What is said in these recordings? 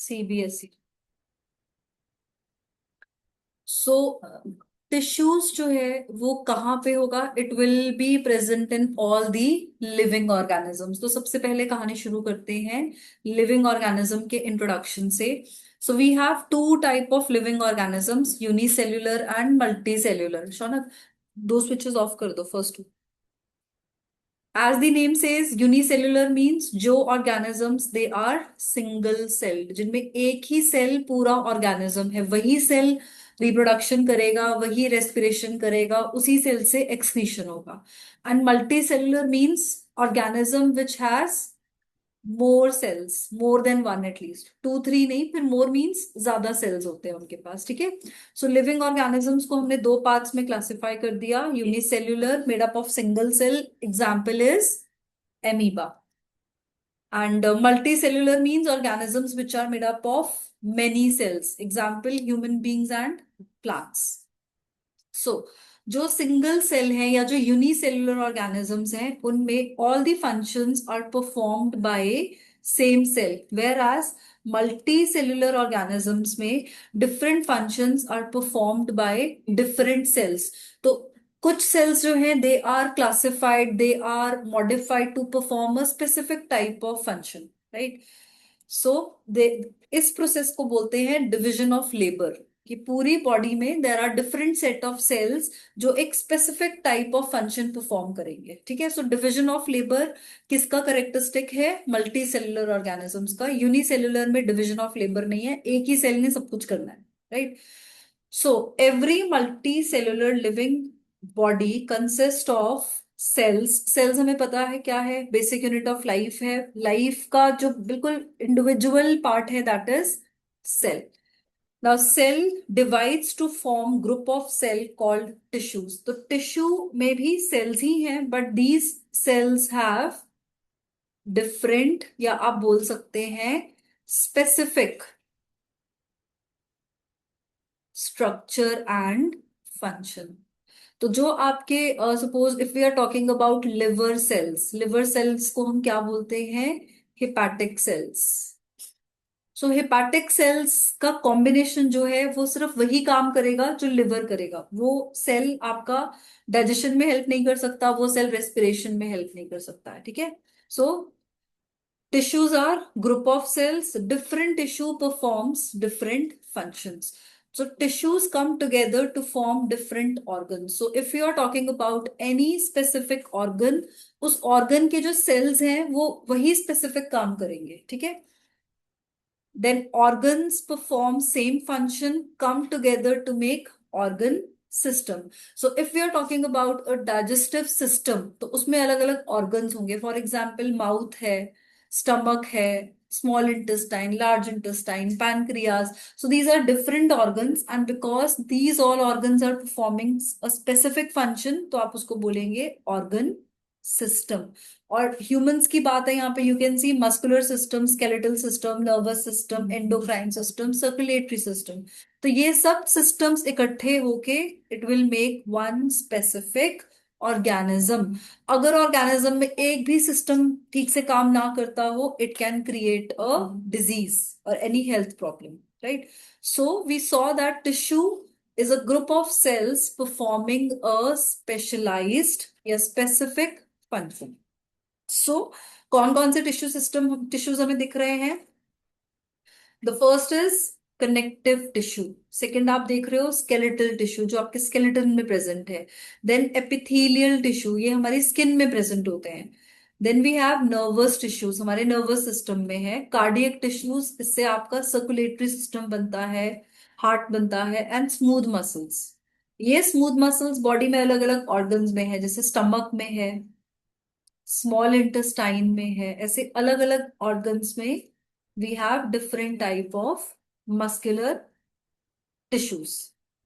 CBSE. सो tissues जो है वो कहाँ पे होगा? It will be present in all the living organisms. तो सबसे पहले कहानी शुरू करते हैं लिविंग ऑर्गेनिज्म के इंट्रोडक्शन से। So we have two type of living organisms, unicellular and multi cellular. Shaunak, दो स्विचेस ऑफ कर दो first. As the name says, unicellular means जो organisms they are single celled, जिनमें एक ही सेल पूरा ऑर्गेनिज्म है, वही सेल रिप्रोडक्शन करेगा, वही रेस्पिरेशन करेगा, उसी सेल से एक्सक्रीशन होगा। And multi cellular means organism which has more cells, more than one, at least two three नहीं, फिर मोर मीन्स ज्यादा सेल्स होते हैं उनके पास। ठीक है। सो लिविंग ऑर्गेनिजम्स को हमने दो पार्ट्स में क्लासिफाई कर दिया। Unicellular made up of single cell, example is amoeba. And multicellular means organisms which are made up of many cells, example human beings and plants. So जो सिंगल सेल है या जो यूनिसेल्युलर ऑर्गेनिजम्स हैं उनमें all the functions are performed by same cell, whereas multi cellular organisms में different functions are performed by different cells. तो कुछ cells जो हैं they are classified, they are modified to perform a specific type of function, right. So they this process को बोलते हैं division of labour, कि पूरी बॉडी में there are different set of cells जो एक specific type of function perform करेंगे। ठीक है। सो डिविजन ऑफ लेबर किसका करेक्टरिस्टिक है? मल्टी सेल्युलर ऑर्गेनिजम्स का। यूनिसेल्युलर में डिविजन ऑफ लेबर नहीं है, एक ही सेल ने सब कुछ करना है, right. So every multi cellular living body consist of cells. Cells हमें पता है क्या है, बेसिक यूनिट ऑफ लाइफ है। लाइफ का जो बिल्कुल इंडिविजुअल पार्ट है that is cell. Now cell divides to form group of cell called tissues. तो टिश्यू में भी सेल्स ही हैं, but these cells have different, या आप बोल सकते हैं स्पेसिफिक स्ट्रक्चर एंड फंक्शन। तो जो आपके suppose if we are talking about liver cells, liver cells को हम क्या बोलते हैं? Hepatic cells. So hepatic cells का कॉम्बिनेशन जो है वो सिर्फ वही काम करेगा जो लिवर करेगा। वो सेल आपका डाइजेशन में हेल्प नहीं कर सकता, वो सेल रेस्पिरेशन में हेल्प नहीं कर सकता है। ठीक है। सो tissues are group of cells. Different tissue performs different functions. So tissues come together to form different organs. So if you are talking about any specific organ, उस organ के जो cells हैं वो वही specific काम करेंगे। ठीक है। Then organs perform same function, come together to make organ system. So if we are talking about a digestive system, तो उसमें अलग अलग organs होंगे। For example, mouth है, stomach है, small intestine, large intestine, pancreas. So these are different organs, and because these all organs are performing a specific function, तो आप उसको बोलेंगे organ system. और ह्यूमंस की बात है यहाँ पे, you can see muscular system, skeletal system, nervous system, endocrine system, circulatory system. तो ये सब सिस्टम्स इकट्ठे होके it will make one specific organism. अगर ऑर्गेनिज्म में एक भी सिस्टम ठीक से काम ना करता हो, it can create a disease और any health problem, right. So we saw that tissue is a group of cells performing a specialized या specific function. सो कौन कौन से टिश्यू सिस्टम टिश्यूज हमें दिख रहे हैं? The first is connective tissue. Second आप देख रहे हो स्केलेटल टिश्यू जो आपके स्केलेटन में प्रेजेंट है। देन एपिथेलियल टिश्यू, ये हमारी स्किन में प्रेजेंट होते हैं। Then we have nervous tissues, हमारे नर्वस सिस्टम में है। कार्डियक टिश्यूज, इससे आपका सर्कुलेटरी सिस्टम बनता है, हार्ट बनता है। एंड स्मूथ मसल्स, ये स्मूथ मसल्स बॉडी में अलग अलग ऑर्गन्स में है, जैसे स्टमक में है, स्मॉल इंटेस्टाइन में है, ऐसे अलग अलग ऑर्गन्स में we have different type of muscular tissues.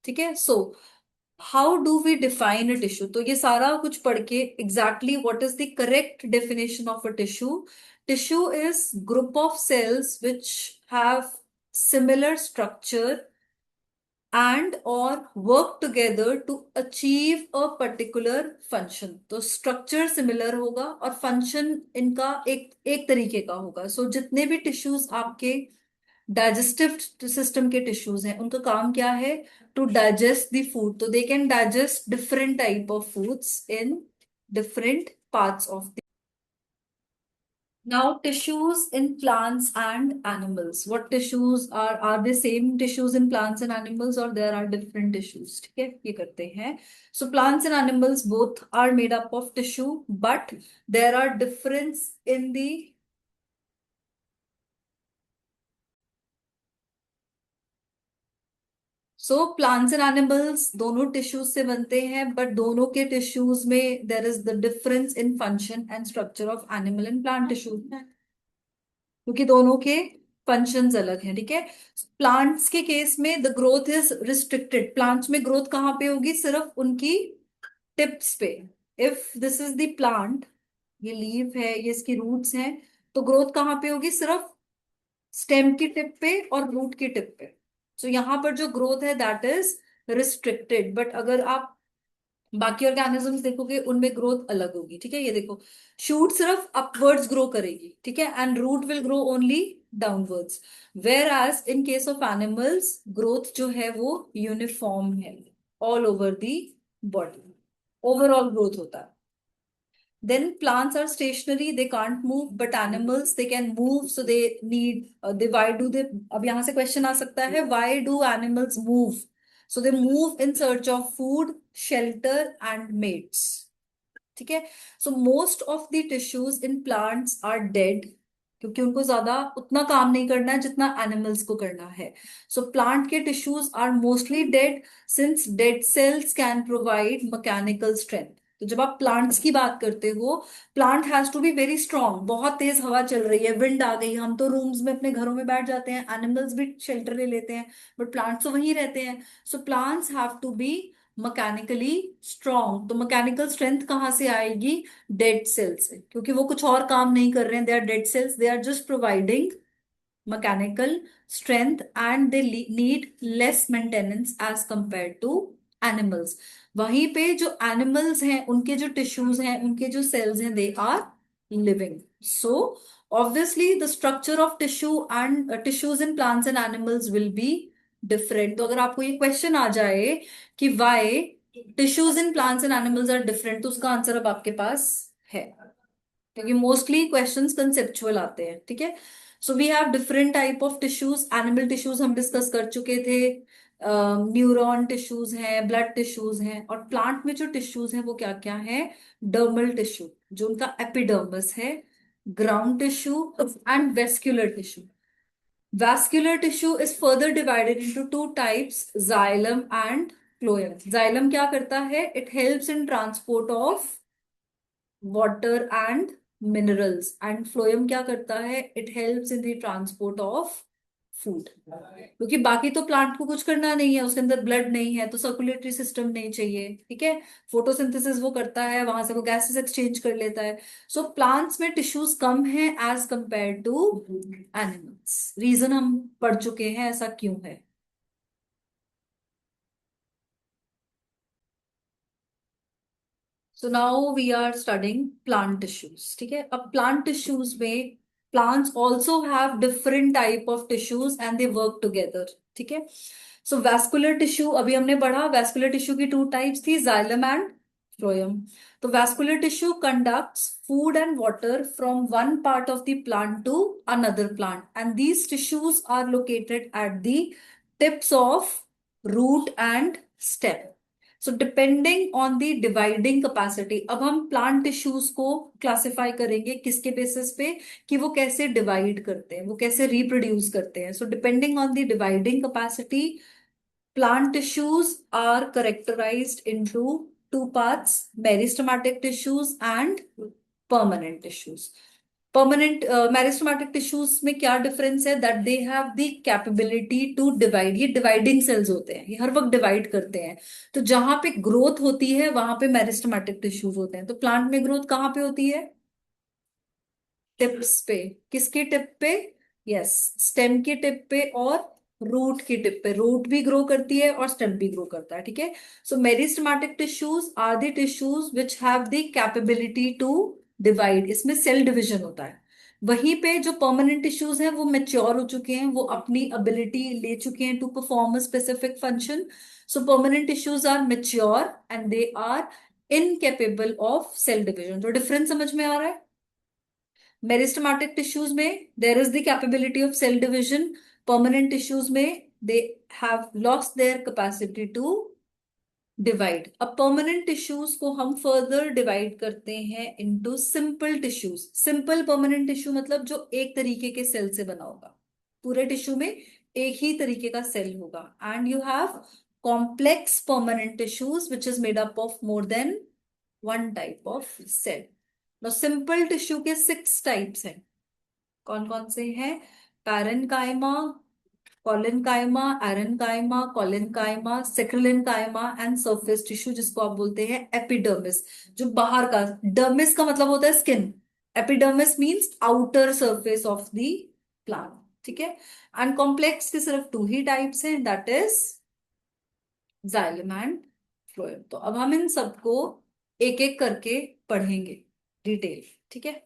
ठीक है। So how do we define a tissue? तो ये सारा कुछ पढ़ के exactly what is the correct definition of a tissue? Tissue is group of cells which have similar structure and or work together to achieve a particular function। तो structure similar होगा और function इनका एक एक तरीके का होगा। सो जितने भी टिश्यूज आपके डाइजेस्टिव सिस्टम के टिश्यूज हैं, उनका काम क्या है? टू डाइजेस्ट द फूड, तो they can digest different type of foods in different parts of the. Now, tissues in plants and animals. What tissues are they same tissues in plants and animals or there are different tissues? ठीक है, ये करते हैं. So plants and animals both are made up of tissue, but there are difference in the. So plants and animals दोनों tissues से बनते हैं, but दोनों के टिश्यूज में there is the difference in function and structure of animal and plant tissue. क्योंकि दोनों के फंक्शंस अलग हैं. ठीक है. प्लांट्स के केस में the growth is restricted. Plants में ग्रोथ कहाँ पे होगी? सिर्फ उनकी टिप्स पे. If this is the plant, ये लीफ है, ये इसकी रूट्स हैं, तो ग्रोथ कहाँ पे होगी? सिर्फ स्टेम की टिप पे और रूट की टिप पे. सो यहाँ पर जो ग्रोथ है दैट इज रिस्ट्रिक्टेड. बट अगर आप बाकी ऑर्गेनिजम्स देखोगे उनमें ग्रोथ अलग होगी. ठीक है. ये देखो, शूट सिर्फ अपवर्ड्स ग्रो करेगी. ठीक है. And root will grow only downwards. Whereas in case of animals growth जो है वो यूनिफॉर्म है all over the body. Overall growth होता है. Then plants are stationary, they can't move, but animals they can move, so they need they why do they. अब यहाँ से question आ सकता है, why do animals move? So they move in search of food, shelter and mates. ठीक है. So most of the tissues in plants are dead, क्योंकि उनको ज्यादा उतना काम नहीं करना है जितना एनिमल्स को करना है. सो प्लांट के tissues are mostly dead, since dead cells can provide mechanical strength. तो जब आप प्लांट्स की बात करते हो, plant has to be very strong. बहुत तेज हवा चल रही है, विंड आ गई, हम तो रूम्स में अपने घरों में बैठ जाते हैं, एनिमल्स भी शेल्टर ले लेते हैं, बट प्लांट्स तो वहीं रहते हैं. So plants have to be mechanically strong. तो मैकेनिकल स्ट्रेंथ कहाँ से आएगी? डेड सेल से, क्योंकि वो कुछ और काम नहीं कर रहे हैं. They are dead cells, they are just providing mechanical strength and they need less maintenance as compare to animals. वहीं पे जो एनिमल्स हैं उनके जो टिश्यूज हैं, उनके जो सेल्स हैं, they are living. So obviously the structure of tissue and tissues in plants and animals will be different. तो अगर आपको ये क्वेश्चन आ जाए कि why tissues in plants and animals are different, तो उसका आंसर अब आपके पास है, क्योंकि मोस्टली क्वेश्चंस कंसेप्चुअल आते हैं. ठीक है. So we have different type of tissues. Animal tissues हम डिस्कस कर चुके थे. न्यूरॉन टिश्यूज हैं, ब्लड टिश्यूज हैं. और प्लांट में जो टिश्यूज हैं वो क्या क्या है? डर्मल टिश्यू जो उनका एपिडर्मिस है, ground tissue and vascular tissue. Vascular tissue is further divided into two types, xylem and phloem. Xylem क्या करता है? It helps in transport of water and minerals. And phloem क्या करता है? It helps in the transport of food. क्योंकि बाकी तो plant को कुछ करना नहीं है, उसके अंदर ब्लड नहीं है, तो सर्कुलेटरी सिस्टम नहीं चाहिए. ठीक है. फोटोसिंथेसिस वो करता है, वहां से वो गैसेस एक्सचेंज कर लेता है. सो प्लांट्स में टिश्यूज कम है as compare to animals. Reason हम पढ़ चुके हैं ऐसा क्यों है. So now we are studying plant tissues. ठीक है. अब प्लांट टिश्यूज में plants also have different type of tissues and they work together. ठीक है. सो वैस्कुलर टिश्यू अभी हमने पढ़ा. वैस्कुलर टिश्यू की टू टाइप्स थी, जाइलम एंड फ्लोएम. तो vascular tissue conducts food and water from one part of the plant to another plant, and these tissues are located at the tips of root and stem. So depending on the dividing capacity, अब हम plant tissues को classify करेंगे किसके basis पे? कि वो कैसे divide करते हैं, वो कैसे रिप्रोड्यूस करते हैं. सो depending on the dividing capacity, plant tissues are characterized into two parts, meristematic tissues and permanent tissues. Permanent meristematic tissues में क्या डिफरेंस है? That they have the capability to divide. ये डिवाइडिंग सेल्स होते हैं, ये हर वक्त डिवाइड करते हैं. तो जहां पे ग्रोथ होती है वहां पे मेरिस्टेमेटिक टिश्यूज होते हैं. तो प्लांट में ग्रोथ कहाँ पे होती है? टिप्स पे. किसकी टिप पे? यस, स्टेम की टिप पे और रूट की टिप पे. रूट भी ग्रो करती है और स्टेम भी ग्रो करता है. ठीक है. So meristematic tissues are the tissues which have the capability to divide. इसमें सेल डिविजन होता है. वहीं पे जो परमानेंट टिश्यूज हैं वो मेच्योर हो चुके हैं, वो अपनी एबिलिटी ले चुके हैं to perform a specific function. So permanent tissues are mature and they are incapable of cell division. तो डिफरेंस समझ में आ रहा है? मेरिस्टेमेटिक टिश्यूज में there is the capability of cell division. Permanent tissues में they have lost their capacity to divide. अब permanent tissues को हम फर्दर डिवाइड करते हैं into simple tissues. Simple permanent tissue मतलब जो एक तरीके के सेल से बना होगा. पूरे टिश्यू में एक ही तरीके का सेल होगा. And you have complex permanent tissues which is made up of more than one type of cell. No simple tissue के 6 टाइप्स हैं. कौन कौन से हैं? Parenchyma, collenchyma, aerenchyma, collenchyma, sclerenchyma and surface tissue जिसको आप बोलते हैं एपिडर्मिस. जो बाहर का, डर्मिस का मतलब होता है skin. Epidermis means outer surface of the plant. ठीक है. एंड कॉम्प्लेक्स के सिर्फ 2 ही टाइप्स हैं, that is xylem and phloem. तो अब हम इन सबको एक एक करके पढ़ेंगे डिटेल. ठीक है.